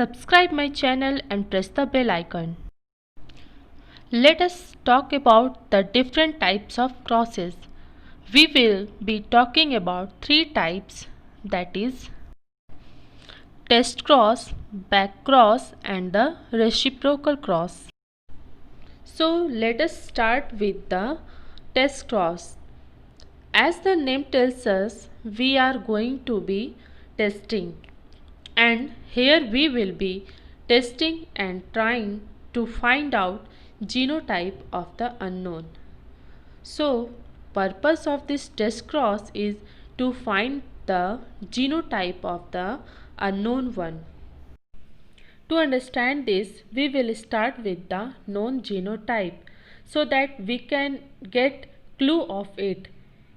Subscribe my channel and press the bell icon. Let us talk about the different types of crosses. We will be talking about three types, that is test cross, back cross and the reciprocal cross. So let us start with the test cross. As the name tells us, we are going to be testing, and here we will be testing and trying to find out genotype of the unknown. So purpose of this test cross is to find the genotype of the unknown one. To understand this, we will start with the known genotype so that we can get clue of it.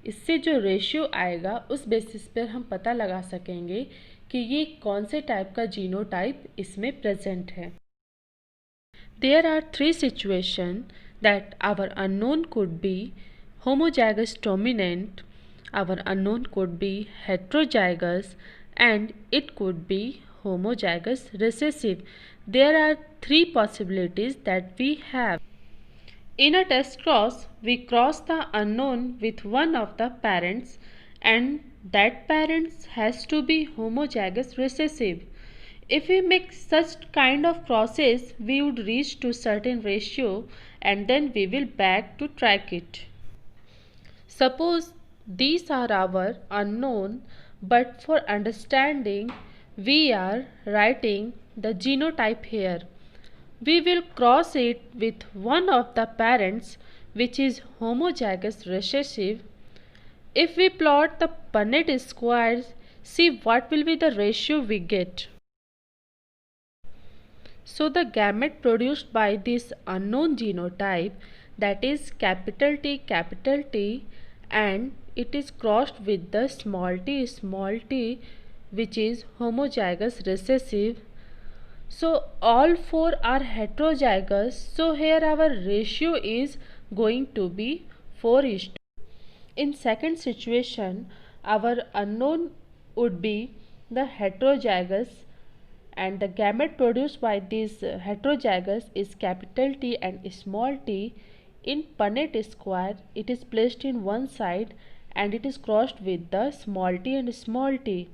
इससे जो ratio आएगा उस basis पर हम पता लगा सकेंगे कि ये कौन से टाइप का जीनोटाइप इसमें प्रेजेंट है. There are three situations that our unknown could be homozygous dominant, our unknown could be heterozygous, and it could be homozygous recessive. There are three possibilities that we have. In a test cross, we cross the unknown with one of the parents, and that parent has to be homozygous recessive. If we make such kind of crosses, we would reach to certain ratio and then we will back to track it. Suppose these are our unknown, but for understanding we are writing the genotype here. We will cross it with one of the parents which is homozygous recessive. If we plot the Punnett squares, see what will be the ratio we get. So the gamete produced by this unknown genotype, that is capital T, and it is crossed with the small t which is homozygous recessive. So all four are heterozygous, so here our ratio is going to be 4:2. In second situation, our unknown would be the heterozygous, and the gamete produced by this heterozygous is capital T and small t. In Punnett square, it is placed in one side and it is crossed with the small t and small t.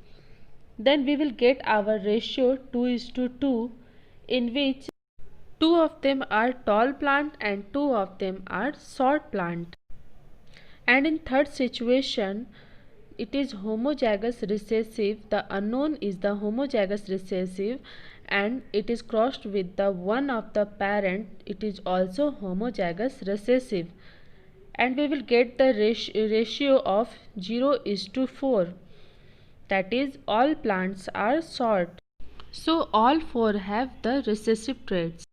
Then we will get our ratio 2:2, in which two of them are tall plant and two of them are short plant. And in third situation, it is homozygous recessive. The unknown is the homozygous recessive and it is crossed with the one of the parent. It is also homozygous recessive, and we will get the ratio of 0:4. That is, all plants are short. So all four have the recessive traits.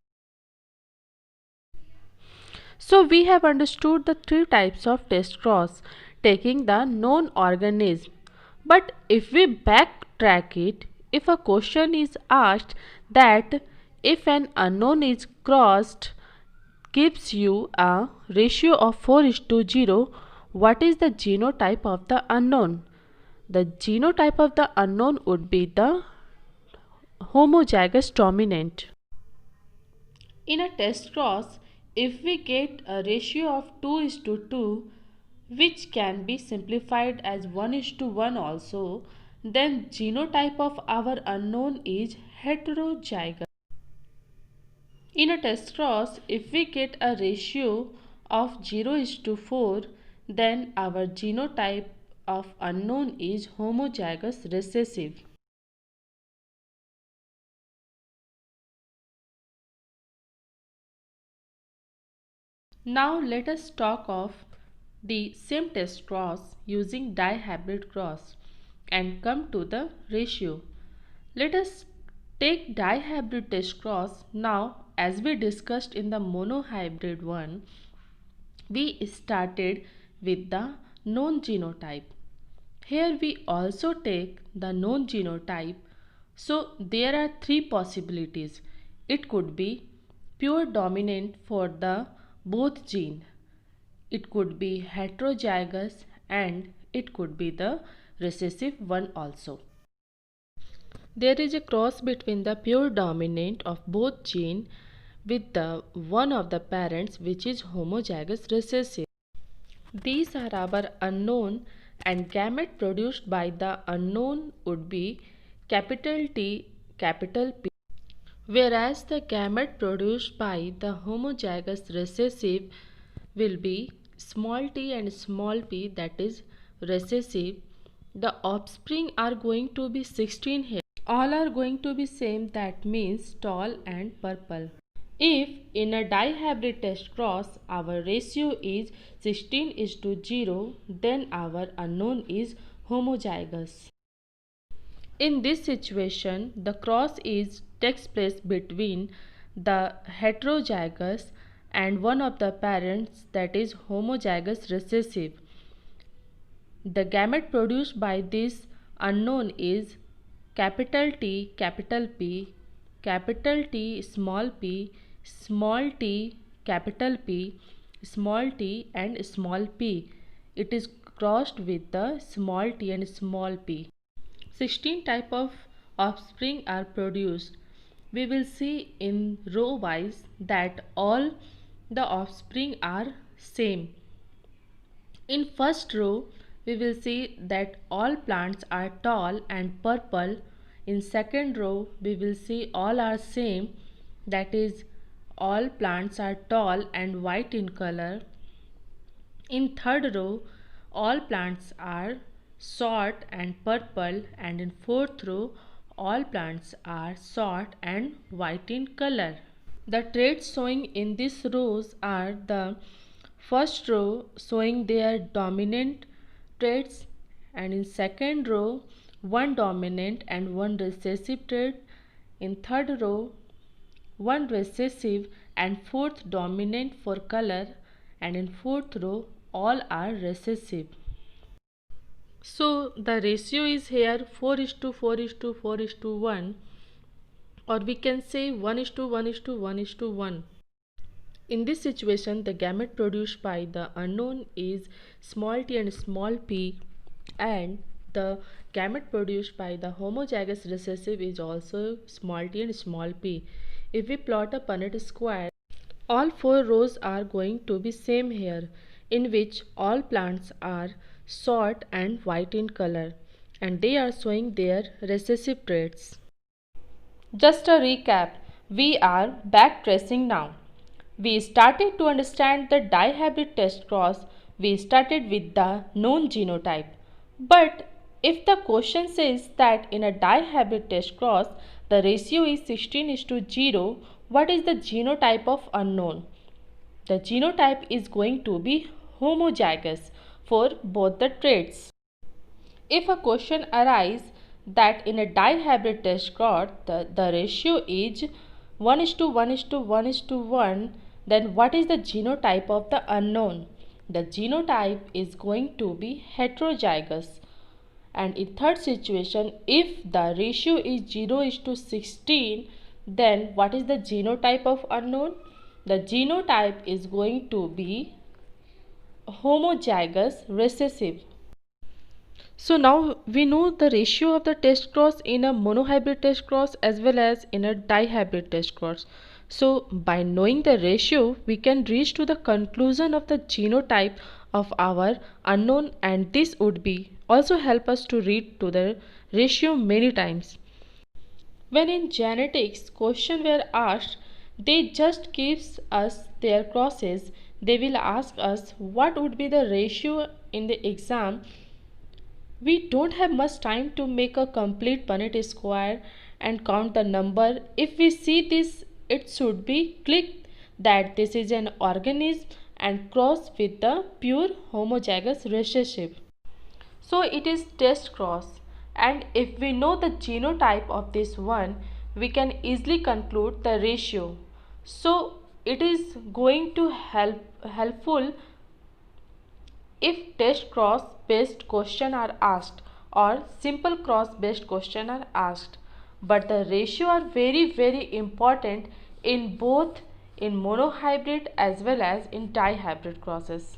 So we have understood the three types of test cross taking the known organism. But if we backtrack it, if a question is asked that if an unknown is crossed gives you a ratio of 4:0, what is the genotype of the unknown? The genotype of the unknown would be the homozygous dominant. In a test cross, if we get a ratio of 2:2, which can be simplified as 1:1 also, then genotype of our unknown is heterozygous. In a test cross, if we get a ratio of 0:4, then our genotype of unknown is homozygous recessive. Now let us talk of the same test cross using dihybrid cross and come to the ratio. Let us take dihybrid test cross. Now, as we discussed in the monohybrid one, we started with the known genotype. Here we also take the known genotype. So there are three possibilities. It could be pure dominant for the both gene. It could be heterozygous, and it could be the recessive one also. There is a cross between the pure dominant of both gene with the one of the parents which is homozygous recessive. These are our unknown, and gamete produced by the unknown would be capital T, capital P, whereas the gamete produced by the homozygous recessive will be small t and small p, that is recessive. The offspring are going to be 16 here. All are going to be same, that means tall and purple. If in a dihybrid test cross our ratio is 16:0, then our unknown is homozygous. In this situation, the cross takes place between the heterozygous and one of the parents, that is homozygous recessive. The gamete produced by this unknown is capital T, capital P, capital T, small p, capital P, small t and small p. It is crossed with the small t and small p. 16 type of offspring are produced. We will see in row wise that all the offspring are same. In first row, we will see that all plants are tall and purple. In second row, we will see all are same, that is all plants are tall and white in color. In third row, all plants are short and purple, and in fourth row, all plants are short and white in color. The traits showing in these rows are the first row showing their dominant traits, and in second row one dominant and one recessive trait, in third row one recessive and fourth dominant for color, and in fourth row all are recessive. So the ratio is here 4:4:4:1, or we can say 1:1:1:1. In this situation, the gamete produced by the unknown is small t and small p, and the gamete produced by the homozygous recessive is also small t and small p. If we plot a Punnett square, all four rows are going to be same here, in which all plants are short and white in color, and they are showing their recessive traits. Just a recap, we are back tracing now. We started to understand the dihybrid test cross. We started with the known genotype. But if the question says that in a dihybrid test cross the ratio is 16:0, what is the genotype of unknown? The genotype is going to be homozygous for both the traits. If a question arises that in a dihybrid test cross the ratio is 1:1:1:1, then what is the genotype of the unknown? The genotype is going to be heterozygous. And in third situation, if the ratio is 0:16, then what is the genotype of unknown? The genotype is going to be homozygous recessive. So now we know the ratio of the test cross in a monohybrid test cross as well as in a dihybrid test cross. So by knowing the ratio, we can reach to the conclusion of the genotype of our unknown, and this would be also help us to read to the ratio many times. When in genetics question were asked, they just gives us their crosses. They will ask us what would be the ratio in the exam. We don't have much time to make a complete Punnett square and count the number. If we see this, it should be clicked that this is an organism and cross with the pure homozygous recessive. So it is test cross, and if we know the genotype of this one, we can easily conclude the ratio. So it is going to helpful if test cross based question are asked or simple cross based question are asked, but the ratio are very important in both in monohybrid as well as in dihybrid crosses.